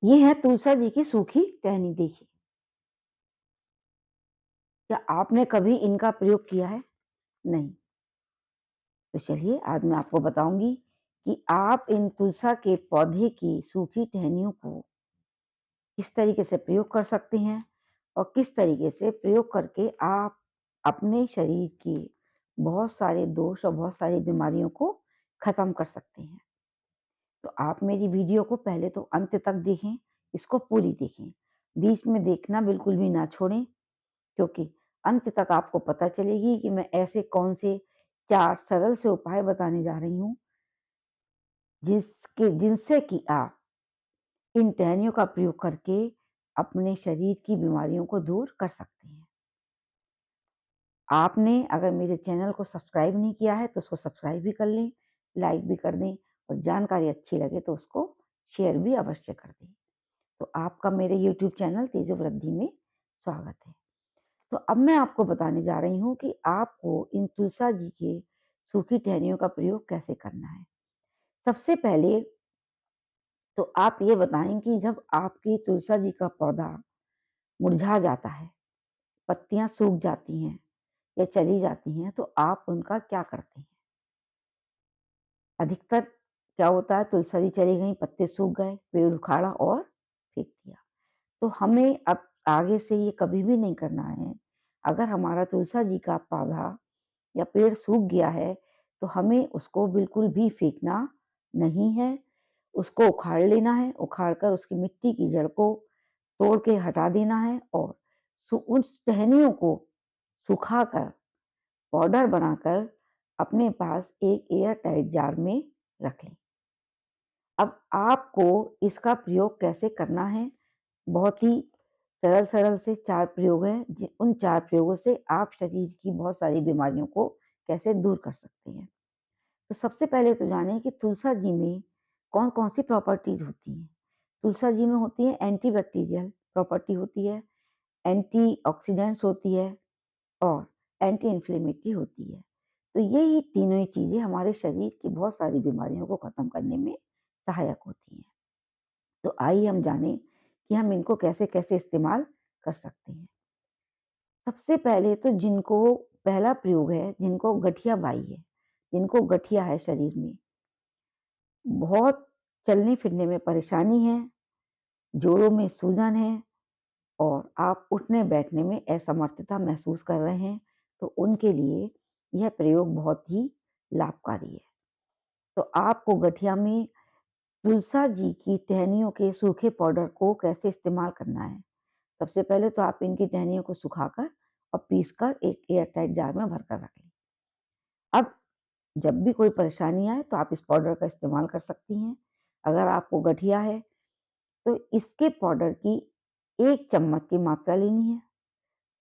ये है तुलसा जी की सूखी टहनी देखिए। क्या आपने कभी इनका प्रयोग किया है? नहीं। तो चलिए आज मैं आपको बताऊँगी कि आप इन तुलसा के पौधे की सूखी टहनियों को किस तरीके से प्रयोग कर सकते हैं और किस तरीके से प्रयोग करके आप अपने शरीर के बहुत सारे दोष और बहुत सारी बीमारियों को खत्म कर सकते हैं। तो आप मेरी वीडियो को पहले तो अंत तक देखें, इसको पूरी देखें। बीच में देखना बिल्कुल भी ना छोड़ें, क्योंकि अंत तक आपको पता चलेगी कि मैं ऐसे कौन से 4 सरल से उपाय बताने जा रही हूँ, जिनसे कि आप इन टहनियों का प्रयोग करके अपने शरीर की बीमारियों को दूर कर सकते हैं। आपने अगर मेरे चैनल को सब्सक्राइब नहीं किया है तो उसको सब्सक्राइब भी कर लें, लाइक भी कर दें और जानकारी अच्छी लगे तो उसको शेयर भी अवश्य कर दें। तो आपका मेरे यूट्यूब चैनल तेजो वृद्धि में स्वागत है। तो अब मैं आपको बताने जा रही हूँ कि आपको इन तुलसा जी के सूखी टहनियों का प्रयोग कैसे करना है। सबसे पहले तो आप ये बताएं कि जब आपकी तुलसा जी का पौधा मुरझा जाता है, पत्तियां सूख जाती हैं या चली जाती हैं, तो आप उनका क्या करते हैं? अधिकतर क्या होता है, तुलसा जी चली गई, पत्ते सूख गए, पेड़ उखाड़ा और फेंक दिया। तो हमें अब आगे से ये कभी भी नहीं करना है। अगर हमारा तुलसा जी का पौधा या पेड़ सूख गया है, तो हमें उसको बिल्कुल भी फेंकना नहीं है। उसको उखाड़ लेना है, उखाड़ कर उसकी मिट्टी की जड़ को तोड़ के हटा देना है और उस टहनियों को सुखाकर पाउडर बनाकर अपने पास एक एयर टाइट जार में रख लें। अब आपको इसका प्रयोग कैसे करना है? बहुत ही सरल-सरल से 4 प्रयोग हैं, उन 4 प्रयोगों से आप शरीर की बहुत सारी बीमारियों को कैसे दूर कर सकते हैं। तो सबसे पहले तो जानें कि तुलसा जी में कौन-कौन सी प्रॉपर्टीज़ होती हैं। तुलसा जी में होती है एंटीबैक्टीरियल प्रॉपर्टी होती है, एंटीऑक्सीडेंट्स होती है और एंटी इन्फ्लेमेटरी होती है। तो ये ही तीनों ही चीज़ें हमारे शरीर की बहुत सारी बीमारियों को खत्म करने में सहायक होती हैं। तो आइए हम जानें कि हम इनको कैसे-कैसे इस्तेमाल कर सकते हैं। सबसे पहले तो जिनको पहला प्रयोग है, जिनको गठिया बाई है, जिनको गठिया है शरीर में, बहुत चलने-फिरने में परेशानी है, जोड़ों में सूजन है और आप उठने-बैठने में असमर्थता महसूस कर रहे हैं, तो उनके लिए यह प्रयोग बहुत ही लाभकारी है। तो आपको गठिया में तुलसा जी की टहनियों के सूखे पाउडर को कैसे इस्तेमाल करना है? सबसे पहले तो आप इनकी टहनियों को सुखाकर और पीसकर एक एयर टाइट जार में भरकर रख लें। अब जब भी कोई परेशानी आए तो आप इस पाउडर का इस्तेमाल कर सकती हैं। अगर आपको गठिया है तो इसके पाउडर की 1 चम्मच की मात्रा लेनी है,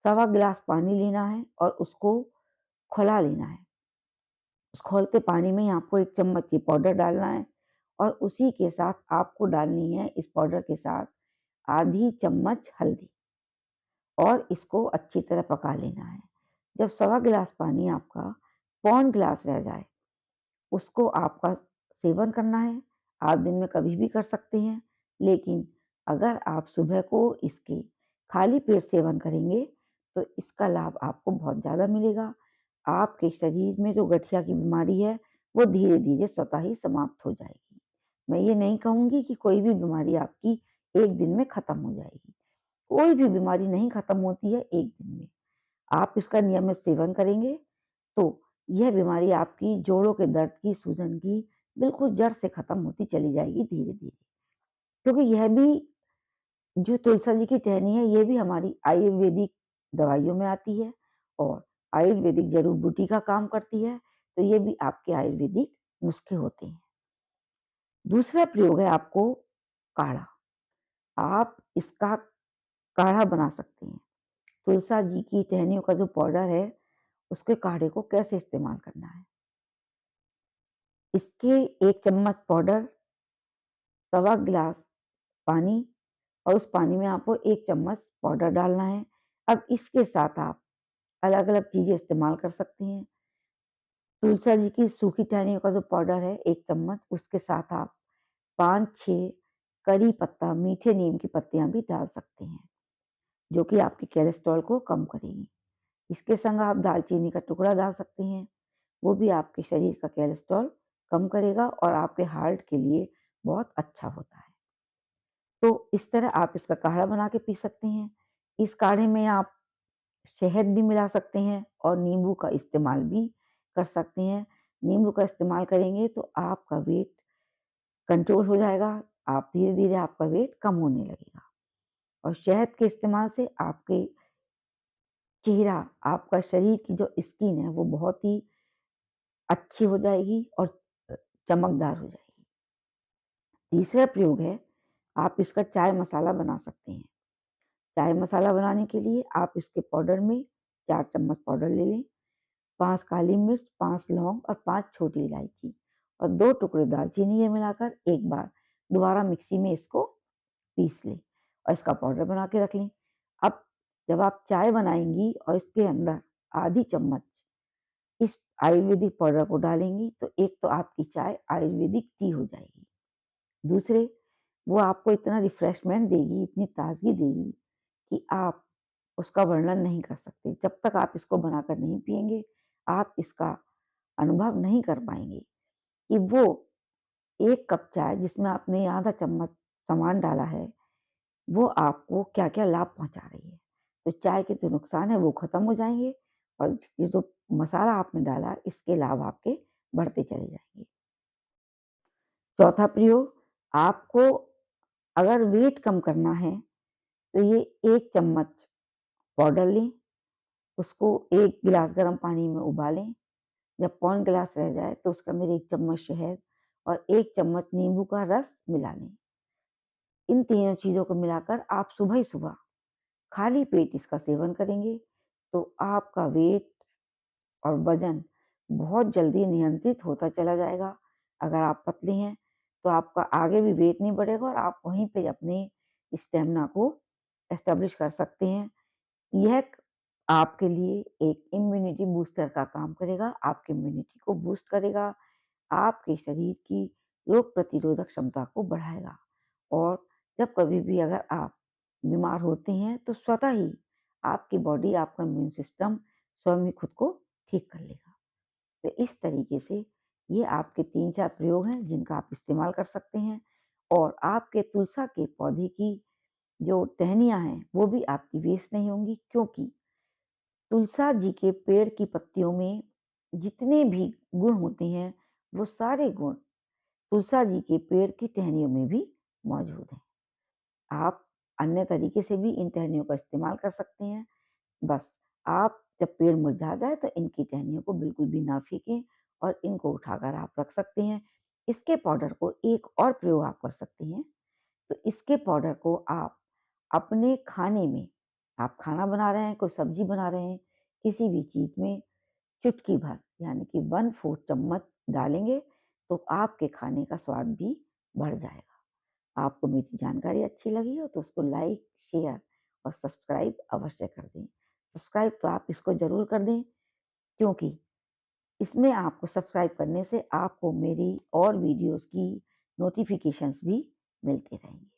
सवा गिलास पानी लेना है और उसको खौला लेना है। उस खौलते पानी में ही आपको 1 चम्मच ये पाउडर डालना है और उसी के साथ आपको डालनी है इस पाउडर के साथ आधी चम्मच हल्दी और इसको अच्छी तरह पका लेना है। जब सवा गिलास पानी आपका पौन गिलास रह जाए, उसको आपका सेवन करना है। आप दिन में कभी भी कर सकते हैं, लेकिन अगर आप सुबह को इसके खाली पेट सेवन करेंगे, तो इसका लाभ आपको बहुत ज़्यादा मिलेगा। आपके शरीर में जो गठिया की बीमारी है, वो धीरे-धीरे स्वतः ही समाप्त हो जाएगी। मैं ये नहीं कहूँगी कि कोई भी बीमारी आपकी 1 दिन में खत्म हो जाएगी। कोई भी बीमारी नहीं खत्म होती है 1 दिन में। आप इसका नियमित सेवन करेंगे, तो यह बीमारी आपकी जोड़ों के दर्द की, सूजन की बिल्कुल जड़ से खत्म होती चली जाएगी धीरे-धीरे। क्योंकि यह भी जो तुलसा जी की टहनी है, ये भी हमारी आयुर्वेदिक दवाइयों में आती है और आयुर्वेदिक जड़ी-बूटी का काम करती है, तो ये भी आपके आयुर्वेदिक नुस्खे होते हैं। दूसरा प्रयोग है आपको काढ़ा। आप इसका काढ़ा बना सकते हैं। तुलसा जी की टहनियों का जो पाउडर है, उसके काढ़े को कैसे इस्तेमाल करना है? इसके 1 चम्मच पाउडर, सवा गिलास पानी और उस पानी में आपको 1 चम्मच पाउडर डालना है। अब इसके साथ आप अलग-अलग चीज़ें इस्तेमाल कर सकती हैं। तुलसा जी की सूखी टहनियों का जो पाउडर है 1 चम्मच, उसके साथ आप 5-6 करी पत्ता, मीठे नीम की पत्तियाँ भी डाल सकते हैं, जो कि आपके कोलेस्ट्रॉल को कम करेगी। इसके संग आप दालचीनी का टुकड़ा डाल सकते हैं, वो भी आपके शरीर का कोलेस्ट्रॉल कम करेगा और आपके हार्ट के लिए बहुत अच्छा होता है। तो इस तरह आप इसका काढ़ा बना के पी सकते हैं। इस काढ़े में आप शहद भी मिला सकते हैं और नींबू का इस्तेमाल भी कर सकते हैं। नींबू का इस्तेमाल करेंगे तो आपका वेट कंट्रोल हो जाएगा, आप धीरे-धीरे आपका वेट कम होने लगेगा और शहद के इस्तेमाल से आपके चेहरा, आपका शरीर की जो स्किन है वो बहुत ही अच्छी हो जाएगी और चमकदार हो जाएगी। तीसरा प्रयोग है, आप इसका चाय मसाला बना सकते हैं। चाय मसाला बनाने के लिए आप इसके पाउडर में 4 चम्मच पाउडर ले लें, 5 काली मिर्च, 5 लौंग और 5 छोटी इलायची और 2 टुकड़े दालचीनी के मिलाकर एक बार दोबारा मिक्सी में इसको पीस लें और इसका पाउडर बना के रख लें। अब जब आप चाय बनाएँगी और इसके अंदर आधी चम्मच इस आयुर्वेदिक पाउडर को डालेंगी, तो एक तो आपकी चाय आयुर्वेदिक टी हो जाएगी। दूसरे, वो आपको इतना रिफ्रेशमेंट देगी, इतनी ताज़गी देगी कि आप उसका वर्णन नहीं कर सकते। जब तक आप इसको बनाकर नहीं पिएँगे, आप इसका अनुभव नहीं कर पाएँगे कि वो 1 कप चाय जिसमें आपने आधा चम्मच सामान डाला है, वो आपको क्या-क्या लाभ पहुँचा रही है। तो चाय के जो नुकसान हैं वो ख़त्म हो जाएँगे और ये जो मसाला आपने डाला, इसके लाभ आपके बढ़ते चले जाएँगे। चौथा प्रयोग, आपको अगर वेट कम करना है, तो ये 1 चम्मच पाउडर लें, उसको 1 गिलास गर्म पानी में उबालें। जब पौन गिलास रह जाए तो उसके अंदर 1 चम्मच शहद और 1 चम्मच नींबू का रस मिला लें। इन तीनों चीज़ों को मिलाकर आप सुबह ही सुबह खाली पेट इसका सेवन करेंगे, तो आपका वेट और वज़न बहुत जल्दी नियंत्रित होता चला जाएगा। अगर आप पतले हैं, तो आपका आगे भी वेट नहीं बढ़ेगा और आप वहीं पे अपने स्टैमिना को एस्टेब्लिश कर सकते हैं। यह आपके लिए एक इम्यूनिटी बूस्टर का काम करेगा, आपकी इम्यूनिटी को बूस्ट करेगा, आपके शरीर की रोग प्रतिरोधक क्षमता को बढ़ाएगा और जब कभी भी अगर आप बीमार होते हैं, तो स्वतः ही आपकी बॉडी, आपका इम्यून सिस्टम स्वयं ही खुद को ठीक कर लेगा। तो इस तरीके से ये आपके 3-4 प्रयोग हैं जिनका आप इस्तेमाल कर सकते हैं और आपके तुलसा के पौधे की जो टहनियाँ हैं, वो भी आपकी वेस्ट नहीं होंगी क्योंकि तुलसा जी के पेड़ की पत्तियों में जितने भी गुण होते हैं, वो सारे गुण तुलसा जी के पेड़ की टहनियों में भी मौजूद हैं। आप अन्य तरीके से भी इन टहनियों का इस्तेमाल कर सकते हैं। बस आप जब पेड़ मुरझा जाए तो इनकी टहनियों को बिल्कुल भी ना फेंकें और इनको उठाकर आप रख सकते हैं। इसके पाउडर को एक और प्रयोग आप कर सकते हैं। तो इसके पाउडर को आप अपने खाने में, आप खाना बना रहे हैं, कोई सब्जी बना रहे हैं, किसी भी चीज़ में चुटकी भर यानी कि 1/4 चम्मच डालेंगे तो आपके खाने का स्वाद भी बढ़ जाएगा। आपको मेरी जानकारी अच्छी लगी हो तो उसको लाइक, शेयर और सब्सक्राइब अवश्य कर दें। सब्सक्राइब तो आप इसको ज़रूर कर दें क्योंकि इसमें आपको सब्सक्राइब करने से आपको मेरी और वीडियोज़ की नोटिफ़िकेशंस भी मिलती रहेंगी।